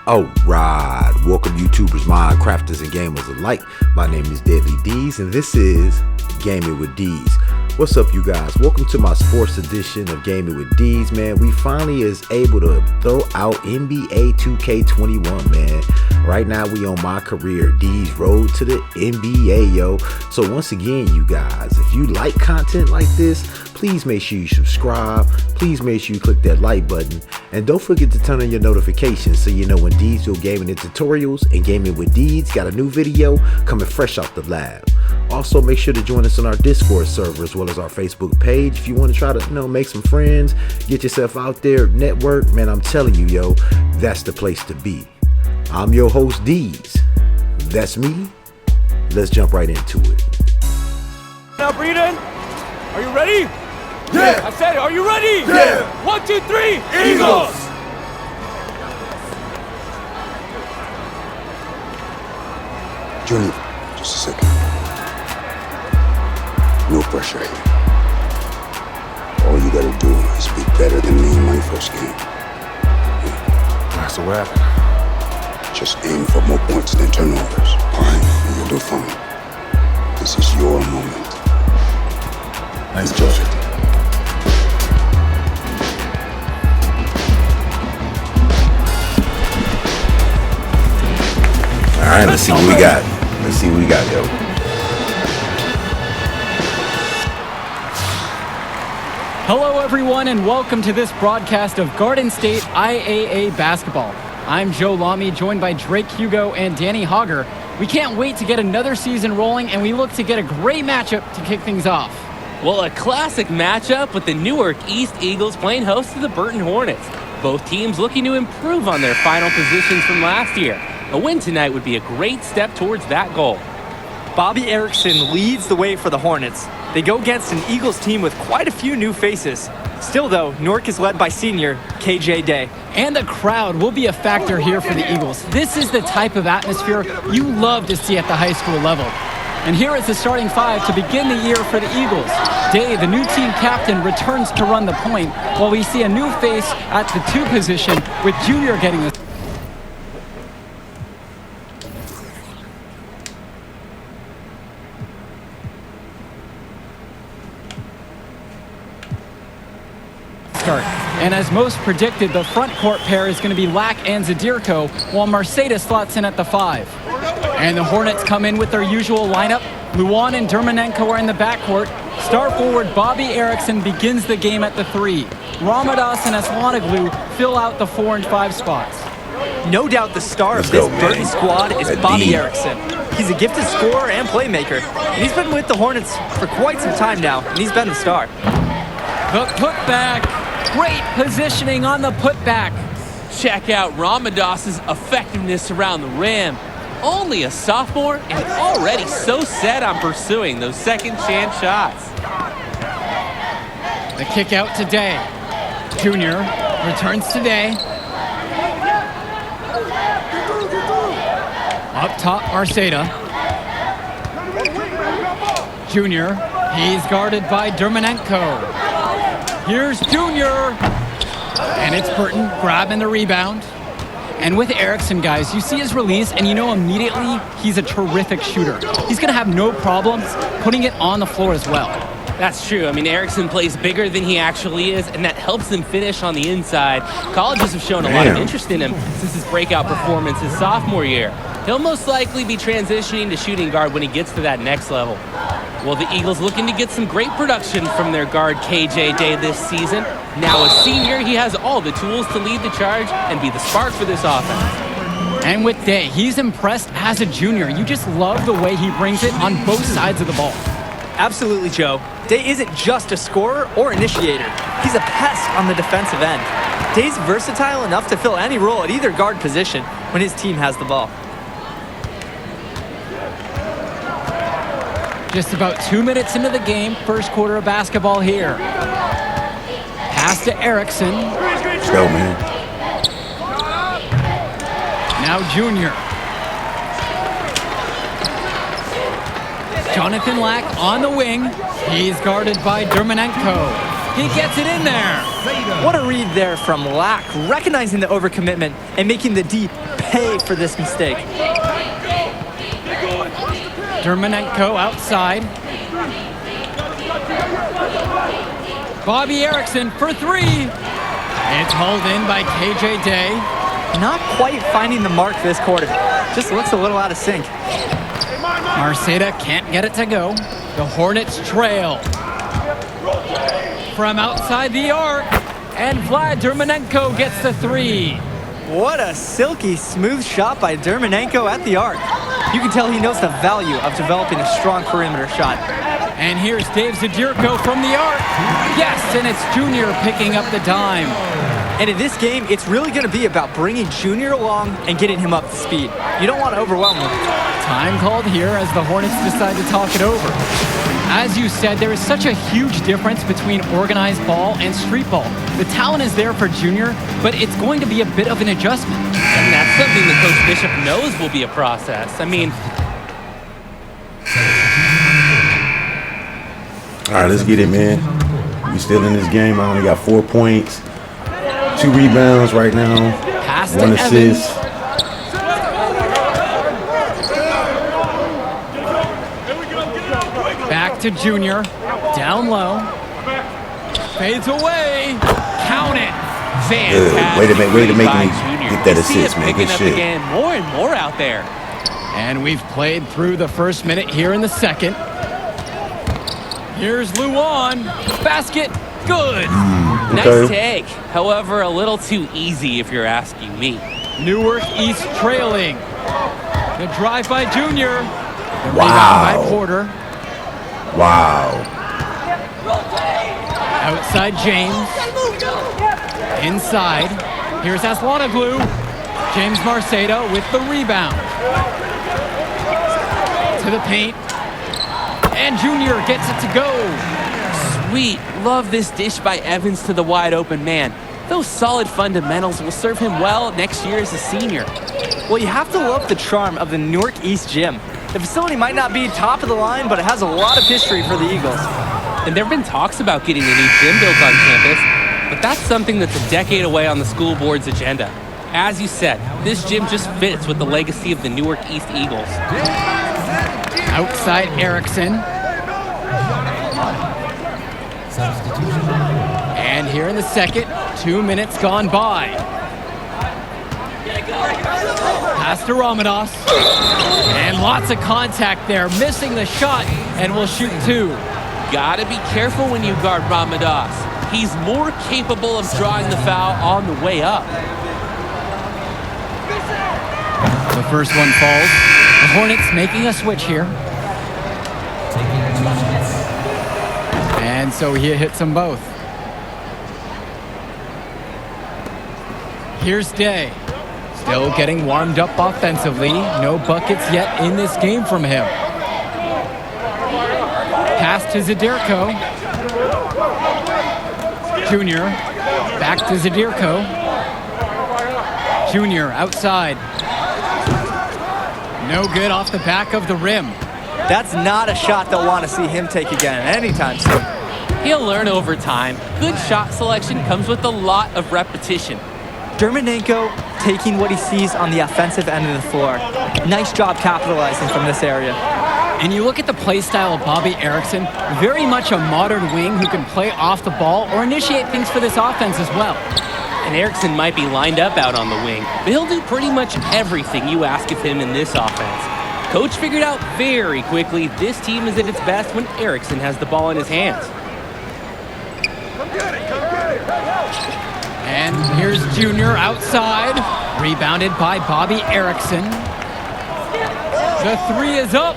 Alright, welcome YouTubers, Minecrafters, and gamers alike. My name is D33DZ, and this is Gaming with D's. What's up, you guys? Welcome to my sports edition of Gaming with D's, man. We finally is able to throw out NBA2k21, man. Right now, we on my career D's road to the NBA, yo. So once again, you guys, if you like content like this, please make sure you subscribe. Please make sure you click that like button. And don't forget to turn on your notifications so you know when D's do gaming and tutorials and Gaming with D's got a new video coming fresh off the lab. Also, make sure to join us on our Discord server as well as our Facebook page if you want to try to, make some friends, get yourself out there, network. Man, I'm telling you, yo, that's the place to be. I'm your host, D's. That's me. Let's jump right into it. Now breathe in. Are you ready? Yeah. I said, are you ready? Yeah. 1, 2, 3. Eagles. Johnny, just a second. No pressure here. All you gotta do is be better than me in my first game. So what happened? Just aim for more points than turnovers. Alright, and you'll do fine. This is your moment. Nice job. Alright, let's see what we got. Let's see what we got, yo. Hello everyone and welcome to this broadcast of Garden State IAA basketball. I'm Joe Lamy, joined by Drake Hugo and Danny Hogger. We can't wait to get another season rolling, and we look to get a great matchup to kick things off. Well, a classic matchup with the Newark East Eagles playing host to the Burton Hornets. Both teams looking to improve on their final positions from last year. A win tonight would be a great step towards that goal. Bobby Erickson leads the way for the Hornets. They go against an Eagles team with quite a few new faces. Still though, Newark is led by senior KJ Day. And the crowd will be a factor here for the Eagles. This is the type of atmosphere you love to see at the high school level. And here is the starting five to begin the year for the Eagles. Day, the new team captain, returns to run the point, while we see a new face at the 2 position with Junior getting the start. And as most predicted, the front court pair is going to be Lack and Zadirko, while Mercedes slots in at the 5. And the Hornets come in with their usual lineup. Luan and Dermanenko are in the backcourt. Star forward Bobby Erickson begins the game at the 3. Ramadas and Aslanoglu fill out the 4 and 5 spots. No doubt the star of this Burton squad is Bobby Erickson. He's a gifted scorer and playmaker. And he's been with the Hornets for quite some time now, and he's been the star. The putback. Great positioning on the putback. Check out Ramadas's effectiveness around the rim. Only a sophomore and already so set on pursuing those second chance shots. The kick out to Day. Junior returns to Day. Up top, Arceda. Junior, he's guarded by Dermanenko. Here's Junior. And it's Burton grabbing the rebound. And with Erickson, guys, you see his release, and you know immediately he's a terrific shooter. He's going to have no problems putting it on the floor as well. That's true. I mean, Erickson plays bigger than he actually is, and that helps him finish on the inside. Colleges have shown a lot of interest in him since his breakout performance his sophomore year. He'll most likely be transitioning to shooting guard when he gets to that next level. Well, the Eagles looking to get some great production from their guard KJ Day this season. Now a senior, he has all the tools to lead the charge and be the spark for this offense. And with Day, he's impressed as a junior. You just love the way he brings it on both sides of the ball. Absolutely, Joe. Day isn't just a scorer or initiator. He's a pest on the defensive end. Day's versatile enough to fill any role at either guard position when his team has the ball. Just about 2 minutes into the game, first quarter of basketball here. Pass to Erickson. Let's go, man. Now Junior. Jonathan Lack on the wing. He's guarded by Dermanenko. He gets it in there. What a read there from Lack, recognizing the overcommitment and making the D pay for this mistake. Dermonenko outside. Bobby Erickson for three. It's hauled in by KJ Day. Not quite finding the mark this quarter. Just looks a little out of sync. Marceda can't get it to go. The Hornets trail. From outside the arc. And Vlad Dermonenko gets the three. What a silky smooth shot by Dermonenko at the arc. You can tell he knows the value of developing a strong perimeter shot. And here's Dave Zadirko from the arc. Yes, and it's Junior picking up the dime. And in this game, it's really going to be about bringing Junior along and getting him up to speed. You don't want to overwhelm him. Time called here as the Hornets decide to talk it over. As you said, there is such a huge difference between organized ball and street ball. The talent is there for Junior, but it's going to be a bit of an adjustment. And that's something that Coach Bishop knows will be a process. I mean... All right, let's get it, man. We still in this game. I only got 4 points, 2 rebounds right now, Pass 1 to assist. Evans. Back to Junior, down low, fades away, count it. Fantastic. Way to make by me Junior. get that You see assist, it man. picking Good up shit. again more and more out there. And we've played through the first minute here in the second. Here's Luan, basket, good. Nice take. However, a little too easy if you're asking me. Newark East trailing. The drive by Junior. The rebound Wow. by Porter. Wow. Outside James. Inside. Here's Aslanoglu. James Marceda with the rebound. To the paint. And Junior gets it to go. Sweet. Love this dish by Evans to the wide open man. Those solid fundamentals will serve him well next year as a senior. Well, you have to love the charm of the Newark East Gym. The facility might not be top of the line, but it has a lot of history for the Eagles. And there have been talks about getting a new gym built on campus, but that's something that's a decade away on the school board's agenda. As you said, this gym just fits with the legacy of the Newark East Eagles. Outside Erickson. And here in the second, 2 minutes gone by. Pass to Ramadas. And lots of contact there, missing the shot, and will shoot two. Gotta be careful when you guard Ramadas. He's more capable of drawing the foul on the way up. The first one falls. The Hornets making a switch here. And so he hits them both. Here's Day. Still getting warmed up offensively. No buckets yet in this game from him. Pass to Zadirko. Junior. Back to Zadirko. Junior outside. No good off the back of the rim. That's not a shot they'll want to see him take again anytime soon. He'll learn over time. Good shot selection comes with a lot of repetition. Dermonenko taking what he sees on the offensive end of the floor. Nice job capitalizing from this area. And you look at the play style of Bobby Erickson, very much a modern wing who can play off the ball or initiate things for this offense as well. And Erickson might be lined up out on the wing, but he'll do pretty much everything you ask of him in this offense. Coach figured out very quickly this team is at its best when Erickson has the ball in his hands. And here's Junior outside, rebounded by Bobby Erickson. The three is up.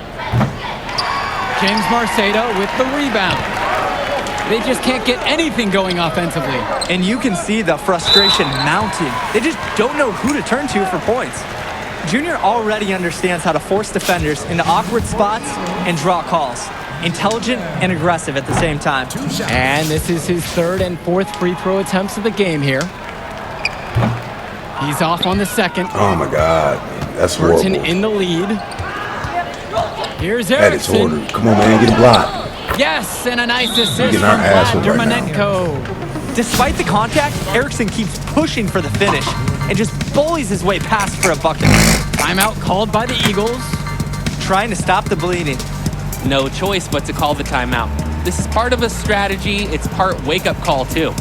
James Marceda with the rebound. They just can't get anything going offensively. And you can see the frustration mounting. They just don't know who to turn to for points. Junior already understands how to force defenders into awkward spots and draw calls. Intelligent and aggressive at the same time. And this is his third and fourth free throw attempts of the game here. He's off on the second. Oh my God, that's Burton horrible. in the lead. Here's That is Erickson. horrible. Come on, man, get a block. Yes, and a nice assist Getting from our ass Vlad whooped right Dermonenko. Despite the contact, Erickson keeps pushing for the finish and just bullies his way past for a bucket. Timeout called by the Eagles. Trying to stop the bleeding. No choice but to call the timeout. This is part of a strategy. It's part wake-up call, too.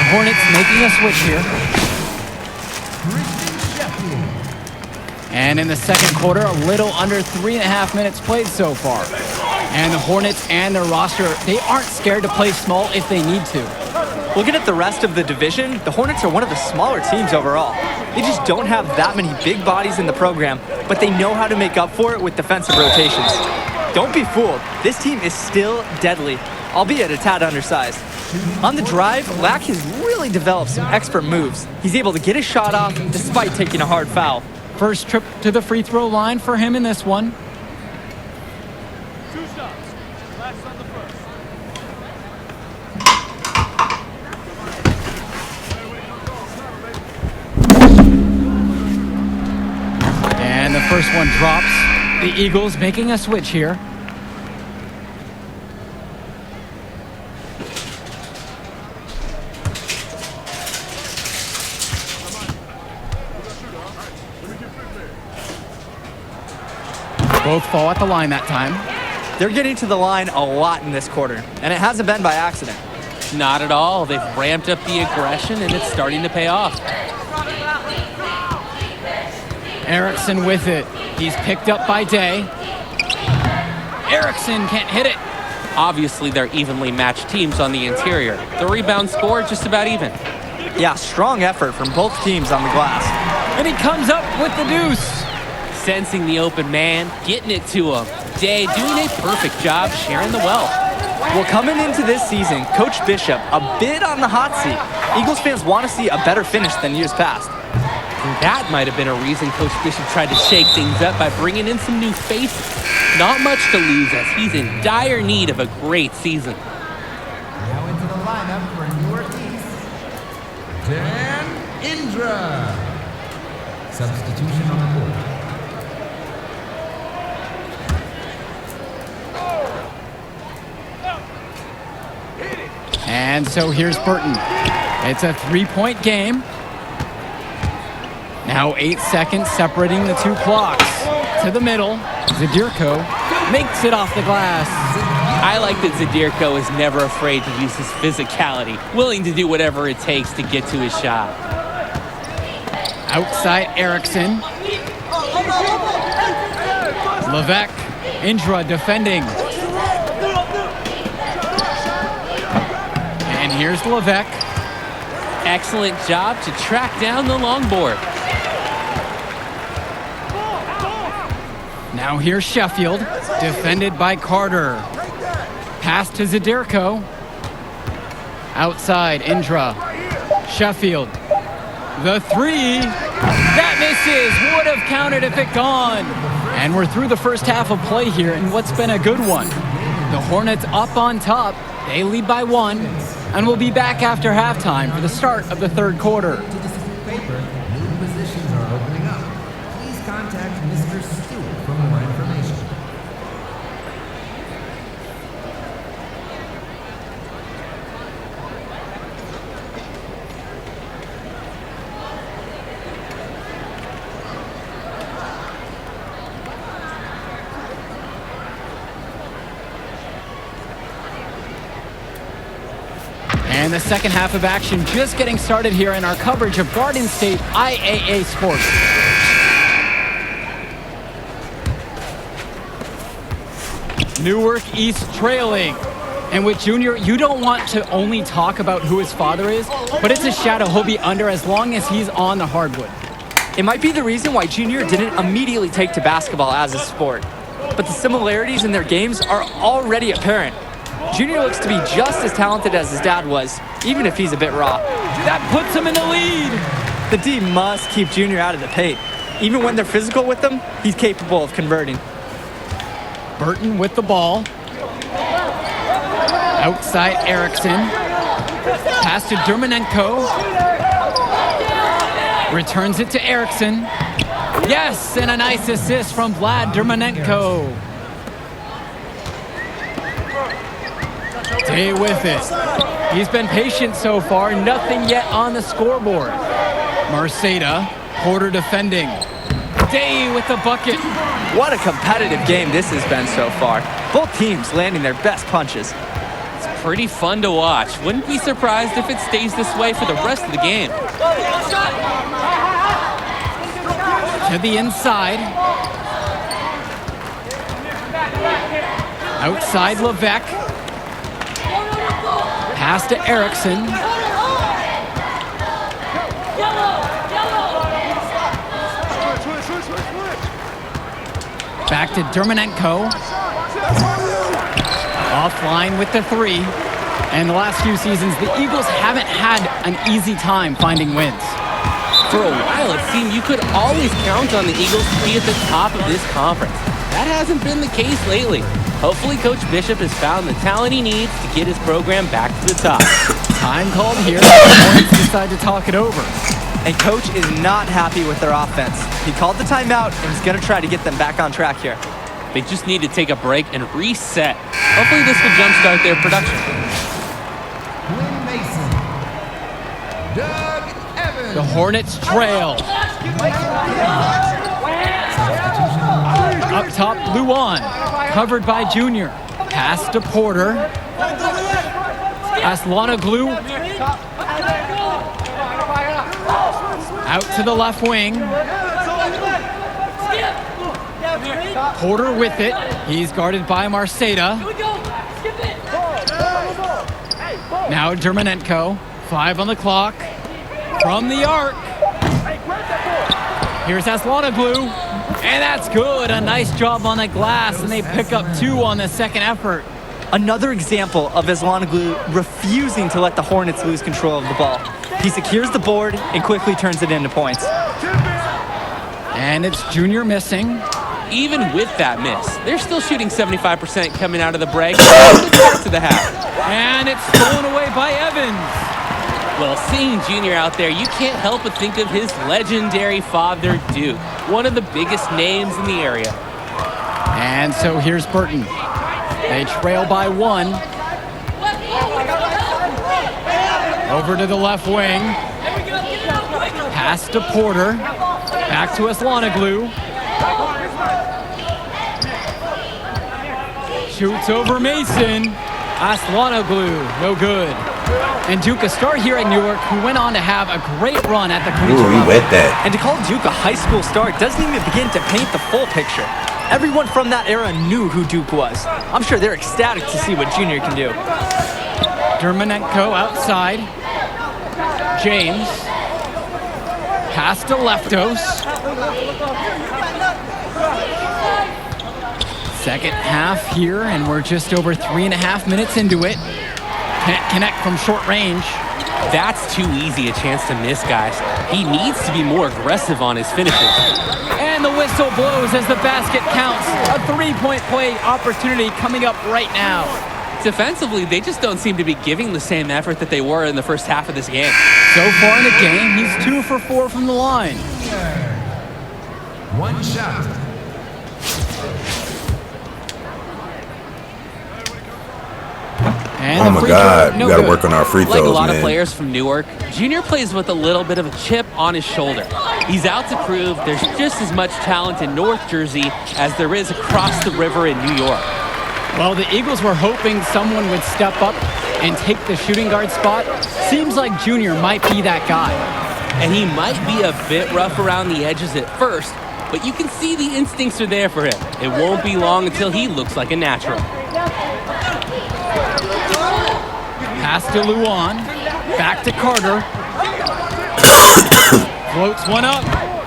Hornets making a switch here. And in the second quarter, a little under 3.5 minutes played so far. And the Hornets and their roster, they aren't scared to play small if they need to. Looking at the rest of the division, the Hornets are one of the smaller teams overall. They just don't have that many big bodies in the program, but they know how to make up for it with defensive rotations. Don't be fooled. This team is still deadly, albeit a tad undersized. On the drive, Lack has really developed some expert moves. He's able to get his shot off despite taking a hard foul. First trip to the free throw line for him in this one. 2 shots. Last on the first. And the first one drops. The Eagles making a switch here. Both fall at the line that time. They're getting to the line a lot in this quarter, and it hasn't been by accident. Not at all. They've ramped up the aggression, and it's starting to pay off. Erickson with it. He's picked up by Day. Erickson can't hit it. Obviously, they're evenly matched teams on the interior. The rebound score just about even. Yeah, strong effort from both teams on the glass. And he comes up with the deuce. Sensing the open man, getting it to him. Day doing a perfect job sharing the wealth. Well, coming into this season, Coach Bishop a bit on the hot seat. Eagles fans want to see a better finish than years past. And that might have been a reason Coach Bishop tried to shake things up by bringing in some new faces. Not much to lose as he's in dire need of a great season. Now into the lineup for Northeast, Dan Indra. Substitution on the court. And so here's Burton. It's a 3-point game. Now 8 seconds separating the two clocks. To the middle, Zadirko makes it off the glass. I like that Zadirko is never afraid to use his physicality, willing to do whatever it takes to get to his shot. Outside Erickson. Levesque, Indra defending. And here's Levesque. Excellent job to track down the long board. Now here's Sheffield, defended by Carter. Pass to Zadirko. Outside, Indra. Sheffield. The three. That misses. Would have counted if it gone. And we're through the first half of play here in what's been a good one. The Hornets up on top. They lead by 1. And we'll be back after halftime for the start of the third quarter. To distribute paper, new positions are opening up. Please contact Mr. Stewart for more information. And the second half of action just getting started here in our coverage of Garden State IAA Sports. Newark East trailing. And with Junior, you don't want to only talk about who his father is, but it's a shadow he'll be under as long as he's on the hardwood. It might be the reason why Junior didn't immediately take to basketball as a sport, but the similarities in their games are already apparent. Junior looks to be just as talented as his dad was, even if he's a bit raw. That puts him in the lead. The D must keep Junior out of the paint. Even when they're physical with him, he's capable of converting. Burton with the ball. Outside Erickson. Pass to Dermanenko. Returns it to Erickson. Yes, and a nice assist from Vlad Dermanenko. Stay with it. He's been patient so far. Nothing yet on the scoreboard. Marceda, Porter defending. Day with the bucket. What a competitive game this has been so far. Both teams landing their best punches. It's pretty fun to watch. Wouldn't be surprised if it stays this way for the rest of the game. To the inside. Outside Levesque. Pass to Erickson. Back to Dermanenko. Offline with the three. And the last few seasons, the Eagles haven't had an easy time finding wins. For a while, it seemed you could always count on the Eagles to be at the top of this conference. That hasn't been the case lately. Hopefully, Coach Bishop has found the talent he needs to get his program back to the top. Time called here. The Hornets decide to talk it over. And Coach is not happy with their offense. He called the timeout and is going to try to get them back on track here. They just need to take a break and reset. Hopefully, this will jumpstart their production. Quinn Mason. Doug Evans. The Hornets trail. Up top, Luan. Covered by Junior. Pass to Porter. Aslanoglu. Out to the left wing. Porter with it. He's guarded by Marceda. Now Dermanenko. 5 on the clock. From the arc. Here's Aslanoglu. And that's good. A nice job on the glass, and they pick up 2 on the second effort. Another example of Aslanoglu refusing to let the Hornets lose control of the ball. He secures the board and quickly turns it into points. And it's Junior missing. Even with that miss, they're still shooting 75% coming out of the break to the half. And it's stolen away by Evans. Well, seeing Junior out there, you can't help but think of his legendary father, Duke, one of the biggest names in the area. And so here's Burton. They trail by 1. Over to the left wing. Pass to Porter. Back to Aslanoglu. Shoots over Mason. Aslanoglu, no good. And Duke, a star here at Newark, who went on to have a great run at the collegiate Ooh, he level. wet that. And to call Duke a high school star doesn't even begin to paint the full picture. Everyone from that era knew who Duke was. I'm sure they're ecstatic to see what Junior can do. Dermanenko outside. James. Pass to Leftos. Second half here, and we're just over 3.5 minutes into it. Can't connect from short range. That's too easy a chance to miss, guys. He needs to be more aggressive on his finishes. And the whistle blows as the basket counts. A 3-point play opportunity coming up right now. Defensively, they just don't seem to be giving the same effort that they were in the first half of this game. So far in the game, he's 2 for 4 from the line. One shot. And Oh the my free God, throw, no we got to good. work on our free throws, Like a lot man. of players from Newark, Junior plays with a little bit of a chip on his shoulder. He's out to prove there's just as much talent in North Jersey as there is across the river in New York. Well, the Eagles were hoping someone would step up and take the shooting guard spot. Seems like Junior might be that guy. And he might be a bit rough around the edges at first, but you can see the instincts are there for him. It won't be long until he looks like a natural. Pass to Luan. Back to Carter. Floats one up.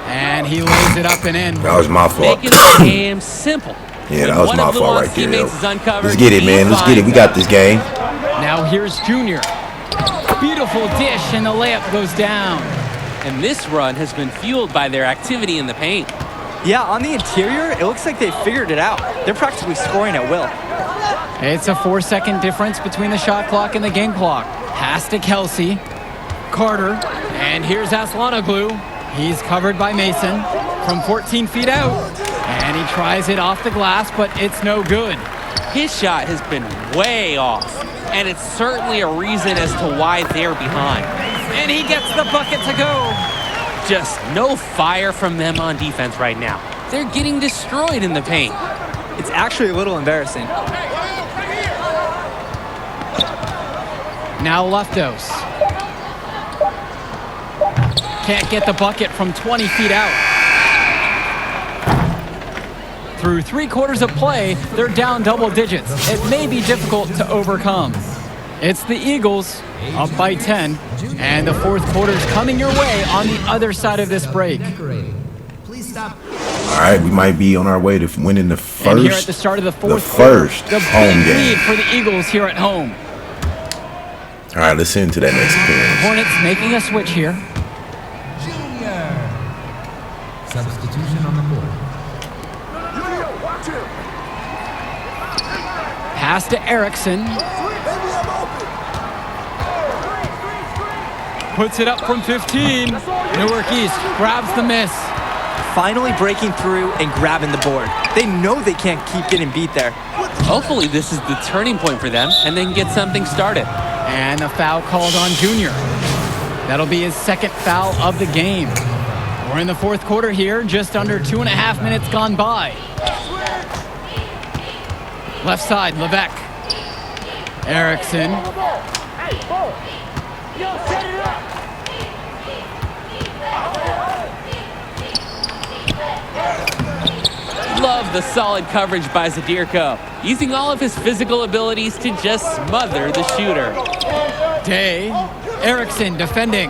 And he lays it up and in. That was my fault. Making the game simple. Yeah, that was my fault right there. Let's get it, man. Let's get it. We got this game. Now here's Junior. Beautiful dish, and the layup goes down. And this run has been fueled by their activity in the paint. Yeah, on the interior, it looks like they figured it out. They're practically scoring at will. It's a 4-second difference between the shot clock and the game clock. Pass to Kelsey. Carter. And here's Aslanoglu. He's covered by Mason from 14 feet out. And he tries it off the glass, but it's no good. His shot has been way off. And it's certainly a reason as to why they're behind. And he gets the bucket to go. Just no fire from them on defense right now. They're getting destroyed in the paint. It's actually a little embarrassing. Now Leftos. Can't get the bucket from 20 feet out. Through 3/4 of play, they're down double digits. It may be difficult to overcome. It's the Eagles, up by 10, and the fourth quarter's coming your way on the other side of this break. Please stop. All right, we might be on our way to winning the first. And here at the start of the fourth first quarter, the home big game. lead for the Eagles here at home. All right, let's into that next appearance. Hornets making a switch here. Junior. Substitution on the board. Pass to Erickson. Puts it up from 15. Newark East grabs the miss. Finally breaking through and grabbing the board. They know they can't keep getting beat there. Hopefully this is the turning point for them and they can get something started. And a foul called on Junior. That'll be his second foul of the game. We're in the fourth quarter here, just under 2.5 minutes gone by. Left side, Levesque. Erickson. Love the solid coverage by Zadirko, using all of his physical abilities to just smother the shooter. Day. Erickson defending.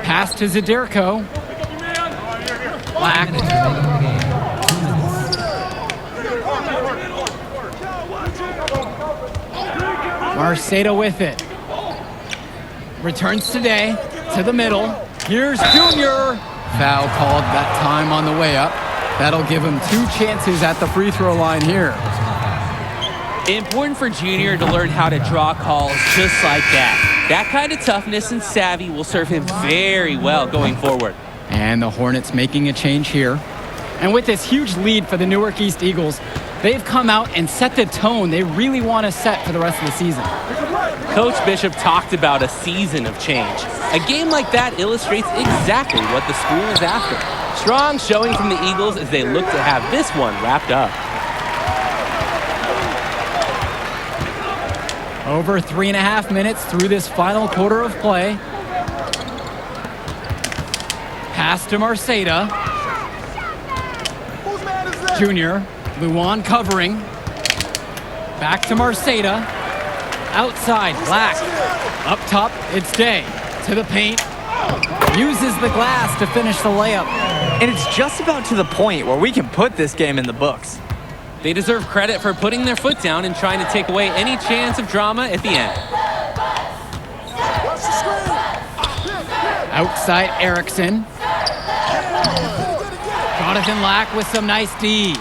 Pass to Zadirko. Black. Marceda with it. Returns today to the middle. Here's Junior. Foul called that time on the way up. That'll give him 2 chances at the free throw line here. Important for Junior to learn how to draw calls just like that. That kind of toughness and savvy will serve him very well going forward. And the Hornets making a change here. And with this huge lead for the Newark East Eagles, they've come out and set the tone they really want to set for the rest of the season. Coach Bishop talked about a season of change. A game like that illustrates exactly what the school is after. Strong showing from the Eagles as they look to have this one wrapped up. Over 3.5 minutes through this final quarter of play. Pass to Marceda. Junior. Luan covering. Back to Marceda. Outside, Black. Up top, it's Day. To the paint. Uses the glass to finish the layup. And it's just about to the point where we can put this game in the books. They deserve credit for putting their foot down and trying to take away any chance of drama at the end. Outside Erickson. Jonathan Lack with some nice D.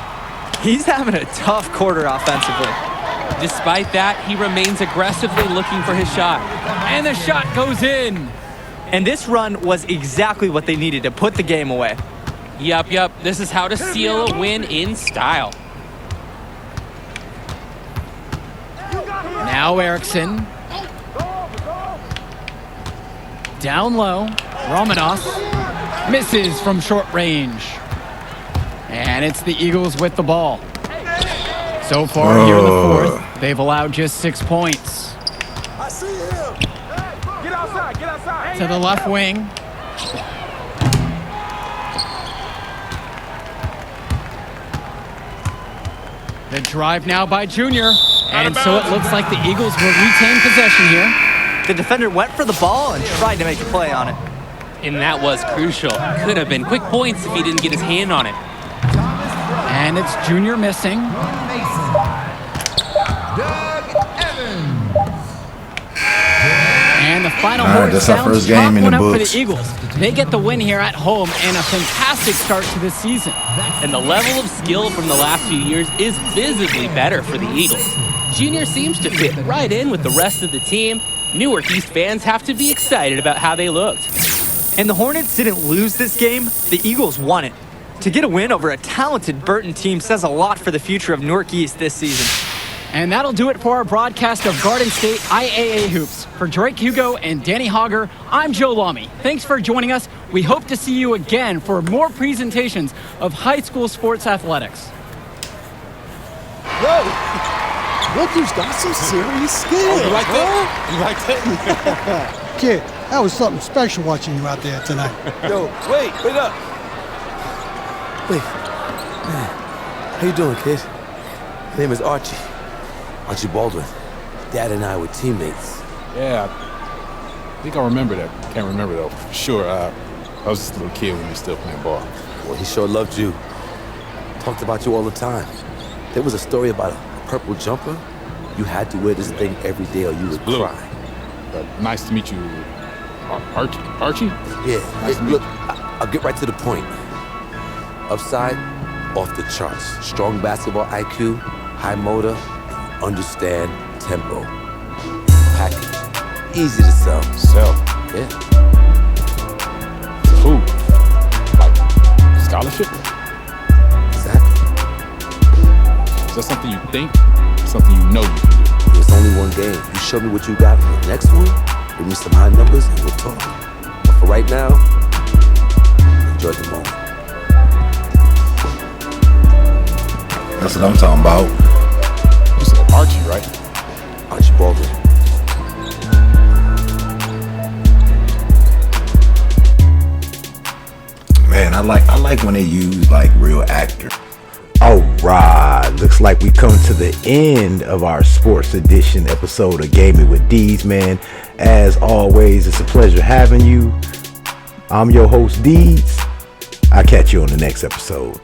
He's having a tough quarter offensively. Despite that, he remains aggressively looking for his shot. And the shot goes in. And this run was exactly what they needed to put the game away. Yup. This is how to seal a win in style. Now Erickson. Down low. Romanos misses from short range. And it's the Eagles with the ball. So far here in the fourth, they've allowed just 6 points. I see him. Get outside. To the left wing. The drive now by Junior. And so it looks like the Eagles will retain possession here. The defender went for the ball and tried to make a play on it. And that was crucial. Could have been quick points if he didn't get his hand on it. And it's Junior missing. And the final word that's our sounds first game top in one the up for books. the Eagles. They get the win here at home and a fantastic start to this season. And the level of skill from the last few years is visibly better for the Eagles. Junior seems to fit right in with the rest of the team. Newark East fans have to be excited about how they looked. And the Hornets didn't lose this game, the Eagles won it. To get a win over a talented Burton team says a lot for the future of Newark East this season. And that'll do it for our broadcast of Garden State IAA Hoops. For Drake Hugo and Danny Hogger, I'm Joe Lamy. Thanks for joining us. We hope to see you again for more presentations of high school sports athletics. Whoa! Look who's got some serious skills. Oh, you like that? You like that? Kid, that was something special watching you out there tonight. Yo, wait up. Wait. How you doing, kid? My name is Archie. Archie Baldwin. Dad and I were teammates. Yeah, I think I remember that. Can't remember though. For sure, I was just a little kid when we were still playing ball. Well, he sure loved you. Talked about you all the time. There was a story about a purple jumper. You had to wear this thing every day or you would Blue. cry. Nice to meet you, Archie. Archie? Yeah. Nice to meet Look, you. I'll get right to the point. Upside, off the charts. Strong basketball IQ, high motor, understand tempo. Package. Easy to sell. Sell. Yeah. To who? Like scholarship? Exactly. Is that something you think? Something you know you can do? There's only one game. You show me what you got in the next one, give me some high numbers, and we'll talk. But for right now, enjoy the moment. That's what I'm talking about. You said Archie, right? Archie Baldwin. Man, I like when they use like real actors. Alright, looks like we come to the end of our sports edition episode of Gaming with D's, man. As always, it's a pleasure having you. I'm your host, D's. I'll catch you on the next episode.